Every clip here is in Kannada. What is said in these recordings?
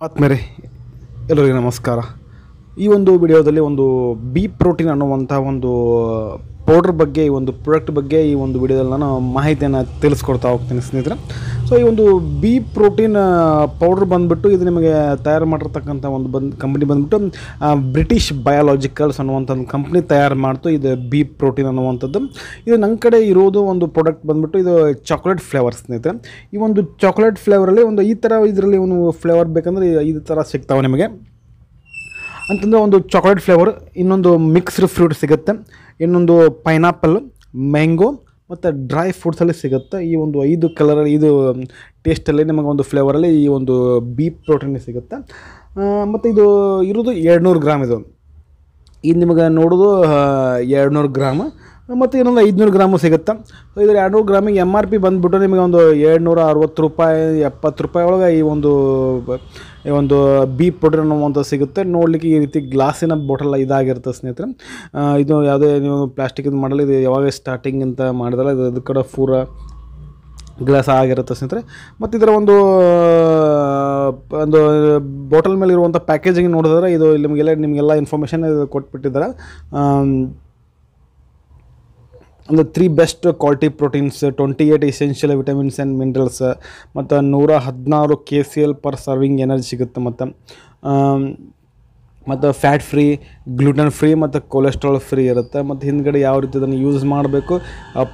ಆತ್ಮೀಯರೇ ಎಲ್ಲರಿಗೂ ನಮಸ್ಕಾರ. ಈ ಒಂದು ವಿಡಿಯೋದಲ್ಲಿ ಒಂದು ಬಿ ಪ್ರೋಟೀನ್ ಅನ್ನುವಂಥ ಒಂದು ಪೌಡ್ರ್ ಬಗ್ಗೆ, ಈ ಒಂದು ಪ್ರಾಡಕ್ಟ್ ಬಗ್ಗೆ ಈ ಒಂದು ವಿಡಿಯೋದಲ್ಲಿ ನಾನು ಮಾಹಿತಿಯನ್ನು ತಿಳಿಸ್ಕೊಡ್ತಾ ಹೋಗ್ತೀನಿ ಸ್ನೇಹಿತರೆ. ಸೊ ಈ ಒಂದು ಬಿ ಪ್ರೋಟೀನ್ ಪೌಡ್ರ್ ಬಂದುಬಿಟ್ಟು ಇದು ನಿಮಗೆ ತಯಾರು ಮಾಡಿರ್ತಕ್ಕಂಥ ಒಂದು ಕಂಪ್ನಿ ಬಂದುಬಿಟ್ಟು ಬ್ರಿಟಿಷ್ ಬಯಾಲಜಿಕಲ್ಸ್ ಅನ್ನುವಂಥ ಒಂದು ಕಂಪ್ನಿ ತಯಾರು ಮಾಡ್ತು ಇದು ಬಿ ಪ್ರೋಟೀನ್ ಅನ್ನುವಂಥದ್ದು. ಇದು ನನ್ನ ಕಡೆ ಇರೋದು ಒಂದು ಪ್ರಾಡಕ್ಟ್ ಬಂದುಬಿಟ್ಟು ಇದು ಚಾಕ್ಲೇಟ್ ಫ್ಲೇವರ್ ಸ್ನೇಹಿತರೆ. ಈ ಒಂದು ಚಾಕ್ಲೇಟ್ ಫ್ಲೇವರಲ್ಲಿ ಒಂದು ಈ ಥರ ಇದರಲ್ಲಿ ಒಂದು ಫ್ಲೇವರ್ ಬೇಕಂದರೆ ಈ ಥರ ಸಿಗ್ತಾವೆ ನಿಮಗೆ ಅಂತಂದರೆ ಒಂದು ಚಾಕ್ಲೇಟ್ ಫ್ಲೇವರ್, ಇನ್ನೊಂದು ಮಿಕ್ಸ್ಡ್ ಫ್ರೂಟ್ ಸಿಗುತ್ತೆ, ಇನ್ನೊಂದು ಪೈನಾಪಲ್, ಮ್ಯಾಂಗೋ ಮತ್ತು ಡ್ರೈ ಫ್ರೂಟ್ಸಲ್ಲಿ ಸಿಗುತ್ತೆ. ಈ ಒಂದು 5 ಕಲರ್ ಇದು ಟೇಸ್ಟಲ್ಲಿ ನಿಮಗೆ ಒಂದು ಫ್ಲೇವರಲ್ಲಿ ಈ ಒಂದು ಬಿ ಪ್ರೋಟೀನ್ ಸಿಗುತ್ತೆ. ಮತ್ತು ಇದು ಇರೋದು 200 ಗ್ರಾಮ್. ಇದು ನಿಮಗೆ ನೋಡೋದು 200 ಗ್ರಾಮ್ ಮತ್ತು ಇನ್ನೊಂದು 500 ಗ್ರಾಮು ಸಿಗುತ್ತೆ. ಸೊ ಇದು 200 ಗ್ರಾಮಿಗೆ MRP ಬಂದುಬಿಟ್ಟು ನಿಮಗೆ ಒಂದು 760 ರೂಪಾಯಿ 70 ರೂಪಾಯಿ ಒಳಗೆ ಈ ಒಂದು ಬಿ ಪ್ರೋಟೀನ್ ಅನ್ನುವಂಥ ಸಿಗುತ್ತೆ. ನೋಡಲಿಕ್ಕೆ ಈ ರೀತಿ ಗ್ಲಾಸಿನ ಬಾಟಲ್ ಇದಾಗಿರುತ್ತೆ ಸ್ನೇಹಿತರೆ. ಇದು ಯಾವುದೇ ನೀವು ಪ್ಲಾಸ್ಟಿಕ್ ಇದು ಮಾಡಲ್ಲ, ಇದು ಯಾವಾಗ ಸ್ಟಾರ್ಟಿಂಗ್ ಅಂತ ಮಾಡಿದಲ್ಲ ಇದು ಕಡೆ ಪೂರ ಗ್ಲಾಸ್ ಆಗಿರುತ್ತೆ ಸ್ನೇಹಿತರೆ. ಮತ್ತು ಇದರ ಒಂದು ಬಾಟಲ್ ಮೇಲೆ ಇರುವಂಥ ಪ್ಯಾಕೇಜಿಂಗ್ ನೋಡಿದ್ರೆ ಇದು ನಿಮಗೆಲ್ಲ ಇನ್ಫಾರ್ಮೇಷನ್ ಕೊಟ್ಬಿಟ್ಟಿದ್ದಾರೆ. ಅಂದರೆ 3 best quality proteins, 28 essential vitamins and minerals ಮತ್ತು 116 KCal ಪರ್ ಸರ್ವಿಂಗ್ ಎನರ್ಜಿ ಸಿಗುತ್ತೆ. ಮತ್ತು ಫ್ಯಾಟ್ ಫ್ರೀ, ಗ್ಲೂಟನ್ ಫ್ರೀ ಮತ್ತು ಕೊಲೆಸ್ಟ್ರಾಲ್ ಫ್ರೀ ಇರುತ್ತೆ. ಮತ್ತು ಹಿಂದ್ಗಡೆ ಯಾವ ರೀತಿ ಅದನ್ನು ಯೂಸ್ ಮಾಡಬೇಕು,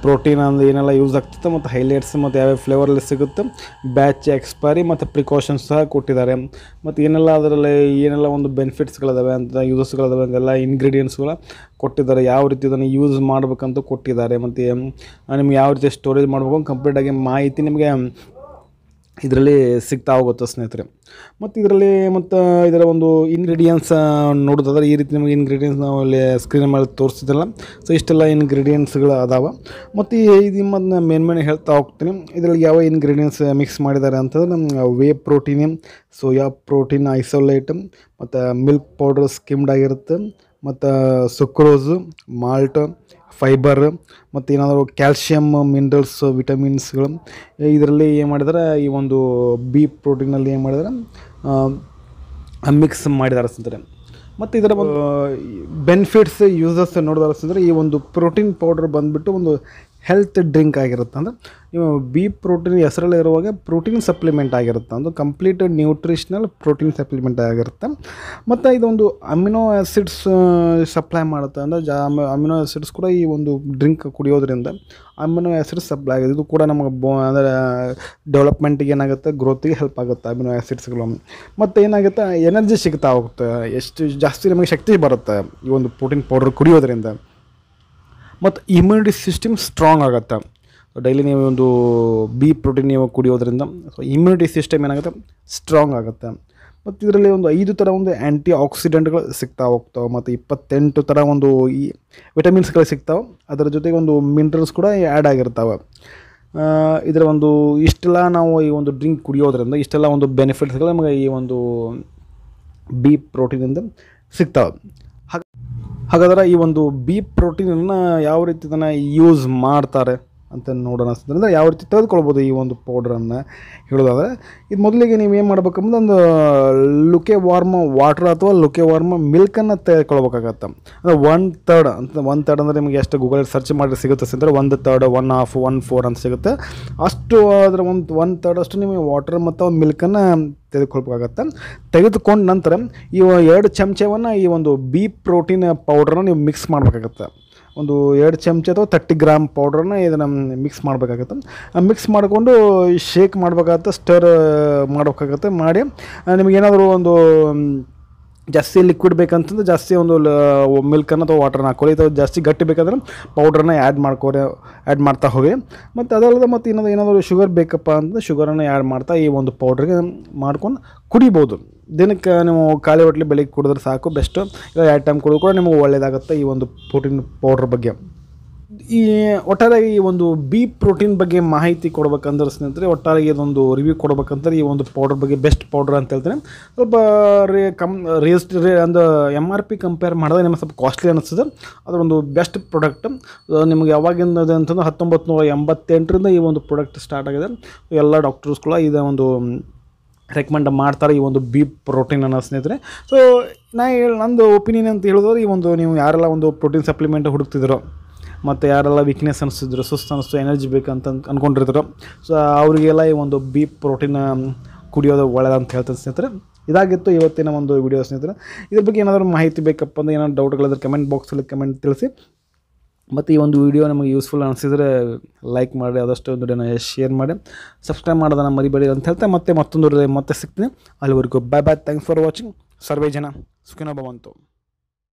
ಪ್ರೋಟೀನ್ ಅಂದರೆ ಏನೆಲ್ಲ ಯೂಸ್ ಆಗ್ತದೆ ಮತ್ತು ಹೈಲೈಟ್ಸ್ ಮತ್ತು ಯಾವ್ಯಾವ ಫ್ಲೇವರಲ್ಲಿ ಸಿಗುತ್ತೆ, ಬ್ಯಾಚ್ ಎಕ್ಸ್ಪೈರಿ ಮತ್ತು ಪ್ರಿಕಾಷನ್ಸ್ ಸಹ ಕೊಟ್ಟಿದ್ದಾರೆ. ಮತ್ತು ಏನೆಲ್ಲ ಒಂದು ಬೆನಿಫಿಟ್ಸ್ಗಳಿದಾವೆ ಅಂತ, ಯೂಸಸ್ಗಳಿದಾವೆ ಅಂತೆಲ್ಲ ಇಂಗ್ರೀಡಿಯೆಂಟ್ಸ್ಗಳ ಕೊಟ್ಟಿದ್ದಾರೆ, ಯಾವ ರೀತಿ ಇದನ್ನು ಯೂಸ್ ಮಾಡಬೇಕಂತ ಕೊಟ್ಟಿದ್ದಾರೆ. ಮತ್ತು ನಿಮ್ಗೆ ಯಾವ ರೀತಿ ಸ್ಟೋರೇಜ್ ಮಾಡಬೇಕು ಕಂಪ್ಲೀಟಾಗಿ ಮಾಹಿತಿ ನಿಮಗೆ ಇದರಲ್ಲಿ ಸಿಗ್ತಾ ಹೋಗುತ್ತೆ ಸ್ನೇಹಿತರೆ. ಮತ್ತು ಇದರ ಒಂದು ಇಂಗ್ರೀಡಿಯೆಂಟ್ಸ್ ನೋಡೋದಾದ್ರೆ ಈ ರೀತಿ ನಿಮಗೆ ಇಂಗ್ರೀಡಿಯೆಂಟ್ಸ್ ನಾವು ಅಲ್ಲಿ ಸ್ಕ್ರೀನ್ ಮೇಲೆ ತೋರಿಸ್ತಿದ್ದಲ್ಲ. ಸೊ ಇಷ್ಟೆಲ್ಲ ಇಂಗ್ರೀಡಿಯೆಂಟ್ಸ್ಗಳು ಅದಾವೆ. ಮತ್ತು ಇದು ಮೇನ್ ಹೇಳ್ತಾ ಹೋಗ್ತೀನಿ. ಇದರಲ್ಲಿ ಯಾವ ಇಂಗ್ರೀಡಿಯೆಂಟ್ಸ್ ಮಿಕ್ಸ್ ಮಾಡಿದ್ದಾರೆ ಅಂತಂದ್ರೆ whey protein, soya protein isolate ಮತ್ತು ಮಿಲ್ಕ್ ಪೌಡರ್ ಸ್ಕಿಮ್ಡ್ ಆಗಿರುತ್ತೆ, ಮತ್ತು ಸುಕ್ರೋಸು, ಮಾಲ್ಟ್, ಫೈಬರ್ ಮತ್ತು ಏನಾದರೂ ಕ್ಯಾಲ್ಶಿಯಮ್, ಮಿನರಲ್ಸ್, ವಿಟಮಿನ್ಸ್ಗಳು ಇದರಲ್ಲಿ ಏನು ಮಾಡಿದ್ದಾರೆ, ಈ ಒಂದು ಬಿ ಪ್ರೋಟೀನಲ್ಲಿ ಏನು ಮಾಡಿದ್ದಾರೆ ಮಿಕ್ಸ್ ಮಾಡಿದ್ದಾರೆ ಸ್ನೇಹಿತರೆ. ಮತ್ತು ಇದರ ಒಂದು ಬೆನಿಫಿಟ್ಸ್, ಯೂಸಸ್ ನೋಡಿದಾರೆ ಸ್ನೇಹಿತರೆ. ಈ ಒಂದು ಪ್ರೋಟೀನ್ ಪೌಡರ್ ಬಂದುಬಿಟ್ಟು ಒಂದು ಹೆಲ್ತ್ ಡ್ರಿಂಕ್ ಆಗಿರುತ್ತೆ. ಅಂದರೆ ನೀವು ಬಿ ಪ್ರೋಟೀನ್ ಹೆಸರಲ್ಲಿ ಇರುವಾಗ ಪ್ರೋಟೀನ್ ಸಪ್ಲಿಮೆಂಟ್ ಆಗಿರುತ್ತೆ, ಒಂದು ಕಂಪ್ಲೀಟ್ ನ್ಯೂಟ್ರಿಷನಲ್ ಪ್ರೋಟೀನ್ ಸಪ್ಲಿಮೆಂಟ್ ಆಗಿರುತ್ತೆ. ಮತ್ತು ಇದೊಂದು ಅಮಿನೋ ಆ್ಯಸಿಡ್ಸ್ ಸಪ್ಲೈ ಮಾಡುತ್ತೆ. ಅಂದರೆ ಅಮಿನೋ ಆ್ಯಸಿಡ್ಸ್ ಕೂಡ ಈ ಒಂದು ಡ್ರಿಂಕ್ ಕುಡಿಯೋದ್ರಿಂದ ಅಮಿನೋ ಆ್ಯಸಿಡ್ಸ್ ಸಪ್ಲೈ ಆಗುತ್ತೆ. ಇದು ಕೂಡ ನಮಗೆ ಅಂದರೆ ಡೆವಲಪ್ಮೆಂಟಿಗೆ ಏನಾಗುತ್ತೆ, ಗ್ರೋತಿಗೆ ಹೆಲ್ಪ್ ಆಗುತ್ತೆ ಅಮಿನೋ ಆ್ಯಸಿಡ್ಸ್ಗಳು. ಮತ್ತು ಏನಾಗುತ್ತೆ, ಎನರ್ಜಿ ಸಿಗ್ತಾ ಹೋಗುತ್ತೆ, ಎಷ್ಟು ಜಾಸ್ತಿ ನಮಗೆ ಶಕ್ತಿ ಬರುತ್ತೆ ಈ ಒಂದು ಪ್ರೋಟೀನ್ ಪೌಡರ್ ಕುಡಿಯೋದ್ರಿಂದ. ಮತ್ತು ಇಮ್ಯುನಿಟಿ ಸಿಸ್ಟಮ್ ಸ್ಟ್ರಾಂಗ್ ಆಗುತ್ತೆ ಡೈಲಿ ನೀವು ಒಂದು ಬಿ ಪ್ರೋಟೀನ್ ನೀವು ಕುಡಿಯೋದ್ರಿಂದ. ಸೊ ಇಮ್ಯುನಿಟಿ ಸಿಸ್ಟಮ್ ಏನಾಗುತ್ತೆ, ಸ್ಟ್ರಾಂಗ್ ಆಗುತ್ತೆ. ಮತ್ತು ಇದರಲ್ಲಿ ಒಂದು 5 ಥರ ಒಂದು ಆ್ಯಂಟಿ ಆಕ್ಸಿಡೆಂಟ್ಗಳು ಸಿಗ್ತಾ ಹೋಗ್ತಾವೆ, ಮತ್ತು 28 ಥರ ಒಂದು ಈ ವಿಟಮಿನ್ಸ್ಗಳು ಸಿಗ್ತಾವೆ. ಅದರ ಜೊತೆಗೆ ಒಂದು ಮಿನರಲ್ಸ್ ಕೂಡ ಆ್ಯಡ್ ಆಗಿರ್ತಾವೆ. ಇದರ ಒಂದು ಇಷ್ಟೆಲ್ಲ ನಾವು ಈ ಒಂದು ಡ್ರಿಂಕ್ ಕುಡಿಯೋದ್ರಿಂದ ಇಷ್ಟೆಲ್ಲ ಒಂದು ಬೆನಿಫಿಟ್ಸ್ಗಳು ನಮಗೆ ಈ ಒಂದು ಬಿ ಪ್ರೋಟೀನಿಂದ ಸಿಗ್ತಾವೆ. ಹಾಗಾದರೆ ಈ ಒಂದು ಬಿ ಪ್ರೋಟೀನನ್ನು ಯಾವ ರೀತಿ ಇದನ್ನು ಯೂಸ್ ಮಾಡ್ತಾರೆ ಅಂತ ನೋಡೋಣ ಅಂದರೆ ಯಾವ ರೀತಿ ತೆಗೆದುಕೊಳ್ಬೋದು ಈ ಒಂದು ಪೌಡ್ರನ್ನು ಹೇಳೋದಾದರೆ, ಇದು ಮೊದಲಿಗೆ ನೀವು ಏನು ಮಾಡ್ಬೇಕಂದ್ರೆ ಒಂದು ಲುಕೆ ವಾರ್ಮ್ ವಾಟರ್ ಅಥವಾ ಲುಕೆ ವಾರ್ಮ್ ಮಿಲ್ಕನ್ನು ತೆಗೆದುಕೊಳ್ಬೇಕಾಗತ್ತೆ. ಅಂದರೆ 1/3 ಅಂದರೆ ನಿಮಗೆ ಎಷ್ಟು ಗೂಗಲ್ ಸರ್ಚ್ ಮಾಡಿ ಸಿಗುತ್ತೆ ಅಂದರೆ 1/3, 1/2, 1/4 ಅಂತ ಸಿಗುತ್ತೆ. ಅಷ್ಟು ಅದರ 1/3 ಅಷ್ಟು ನೀವು ವಾಟರ್ ಮತ್ತು ಮಿಲ್ಕನ್ನು ತೆಗೆದುಕೊಳ್ಬೇಕಾಗತ್ತೆ. ತೆಗೆದುಕೊಂಡ ನಂತರ ಈ 2 ಚಮಚವನ್ನು ಈ ಒಂದು ಬಿ ಪ್ರೋಟೀನ್ ಪೌಡ್ರನ್ನ ನೀವು ಮಿಕ್ಸ್ ಮಾಡಬೇಕಾಗತ್ತೆ. ಒಂದು 2 ಚಮಚ ಅಥವಾ 30 ಗ್ರಾಮ್ ಪೌಡ್ರನ್ನ ಇದನ್ನು ಮಿಕ್ಸ್ ಮಾಡಬೇಕಾಗತ್ತೆ. ಮಿಕ್ಸ್ ಮಾಡಿಕೊಂಡು ಶೇಕ್ ಮಾಡಬೇಕಾಗತ್ತೆ, ಸ್ಟರ್ ಮಾಡಬೇಕಾಗತ್ತೆ. ಮಾಡಿ ನಿಮಗೇನಾದರೂ ಒಂದು ಜಾಸ್ತಿ ಲಿಕ್ವಿಡ್ ಬೇಕಂತಂದ್ರೆ ಜಾಸ್ತಿ ಒಂದು ಮಿಲ್ಕನ್ನು ಅಥವಾ ವಾಟರ್ನ ಹಾಕೊಳ್ಳಿ, ಅಥವಾ ಜಾಸ್ತಿ ಗಟ್ಟಿ ಬೇಕಾದ್ರೆ ಪೌಡ್ರನ್ನ ಆ್ಯಡ್ ಮಾಡ್ತಾ ಹೋಗಿ. ಮತ್ತು ಅದಲ್ಲದೆ ಮತ್ತು ಏನಾದರೂ ಶುಗರ್ ಬೇಕಪ್ಪ ಅಂತಂದರೆ ಶುಗರನ್ನು ಆ್ಯಡ್ ಮಾಡ್ತಾ ಈ ಒಂದು ಪೌಡ್ರಿಗೆ ಮಾಡ್ಕೊಂಡು ಕುಡಿಬೋದು. ದಿನಕ್ಕೆ ನೀವು ಖಾಲಿ ಹೊಟ್ಟೆ ಬೆಳಿಗ್ಗೆ ಕುಡಿದ್ರೆ ಸಾಕು, ಬೆಸ್ಟು. ಇಲ್ಲ 2 ಟೈಮ್ ಕುಡಿದು ಕೂಡ ನಿಮಗೆ ಒಳ್ಳೆಯದಾಗುತ್ತೆ ಈ ಒಂದು ಪ್ರೋಟೀನ್ ಪೌಡ್ರ್ ಬಗ್ಗೆ. ಈ ಒಟ್ಟಾರೆ ಈ ಒಂದು ಬಿ ಪ್ರೋಟೀನ್ ಬಗ್ಗೆ ಮಾಹಿತಿ ಕೊಡ್ಬೇಕಂದ್ರೆ ಸ್ನೇಹಿತರೆ, ಒಟ್ಟಾರೆ ಇದೊಂದು ರಿವ್ಯೂ ಕೊಡ್ಬೇಕಂದ್ರೆ ಈ ಒಂದು ಪೌಡರ್ ಬಗ್ಗೆ ಬೆಸ್ಟ್ ಪೌಡರ್ ಅಂತ ಹೇಳ್ತೇನೆ. ಸ್ವಲ್ಪ ಒಂದು MRP ಕಂಪೇರ್ ಮಾಡಿದ್ರೆ ನಿಮಗೆ ಸ್ವಲ್ಪ ಕಾಸ್ಟ್ಲಿ ಅನ್ನಿಸ್ತದೆ. ಅದೊಂದು ಬೆಸ್ಟ್ ಪ್ರಾಡಕ್ಟ್. ನಿಮಗೆ ಯಾವಾಗಿಂದ ಅಂತಂದ್ರೆ 1988ರಿಂದ ಈ ಒಂದು ಪ್ರಾಡಕ್ಟ್ ಸ್ಟಾರ್ಟ್ ಆಗಿದೆ. ಎಲ್ಲ ಡಾಕ್ಟರ್ಸ್ ಕೂಡ ಇದು ಒಂದು ರೆಕಮೆಂಡ್ ಮಾಡ್ತಾರೆ ಈ ಒಂದು ಬಿ ಪ್ರೋಟೀನ್ ಅನ್ನೋ ಸ್ನೇಹಿತರೆ. ಸೊ ನಂದು ಒಪಿನಿಯನ್ ಅಂತ ಹೇಳಿದ್ರೆ ಈ ಒಂದು ನೀವು ಯಾರೆಲ್ಲ ಒಂದು ಪ್ರೋಟೀನ್ ಸಪ್ಲಿಮೆಂಟ್ ಹುಡುಕ್ತಿದ್ರೋ ಮತ್ತು ಯಾರೆಲ್ಲ ವೀಕ್ನೆಸ್ ಅನಿಸ್ತಿದ್ರು, ಸುಸ್ತು ಅನಿಸ್ತು, ಎನರ್ಜಿ ಬೇಕಂತ ಅಂದ್ಕೊಂಡಿರ್ತಾರೋ, ಸೊ ಅವರಿಗೆಲ್ಲ ಈ ಒಂದು ಬಿ ಪ್ರೋಟೀನ್ ಕುಡಿಯೋದು ಒಳ್ಳೆಯದಂತ ಹೇಳ್ತೀನಿ ಸ್ನೇಹಿತರೆ. ಇದಾಗಿತ್ತು ಇವತ್ತಿನ ಒಂದು ವಿಡಿಯೋ ಸ್ನೇಹಿತರೆ. ಇದ್ರ ಬಗ್ಗೆ ಏನಾದರೂ ಮಾಹಿತಿ ಬೇಕಪ್ಪ ಅಂದರೆ ಏನಾದ್ರು ಡೌಟ್ಗಳಿದ್ರೆ ಕಮೆಂಟ್ ಬಾಕ್ಸಲ್ಲಿ ಕಮೆಂಟ್ ತಿಳಿಸಿ. ಮತ್ತು ಈ ಒಂದು ವಿಡಿಯೋ ನಮಗೆ ಯೂಸ್ಫುಲ್ ಅನಿಸಿದರೆ ಲೈಕ್ ಮಾಡಿ, ಆದಷ್ಟು ವಿಡಿಯೋನ ಶೇರ್ ಮಾಡಿ, ಸಬ್ಸ್ಕ್ರೈಬ್ ಮಾಡೋದನ್ನು ಮರಿಬೇಡಿ ಅಂತ ಹೇಳ್ತಾ ಮತ್ತೆ ಸಿಗ್ತೀನಿ. ಅಲ್ಲಿವರೆಗೂ bye bye. Thanks for watching. ಸರ್ವೇ ಜನ ಸುಖಿನೋ ಭವಂತು.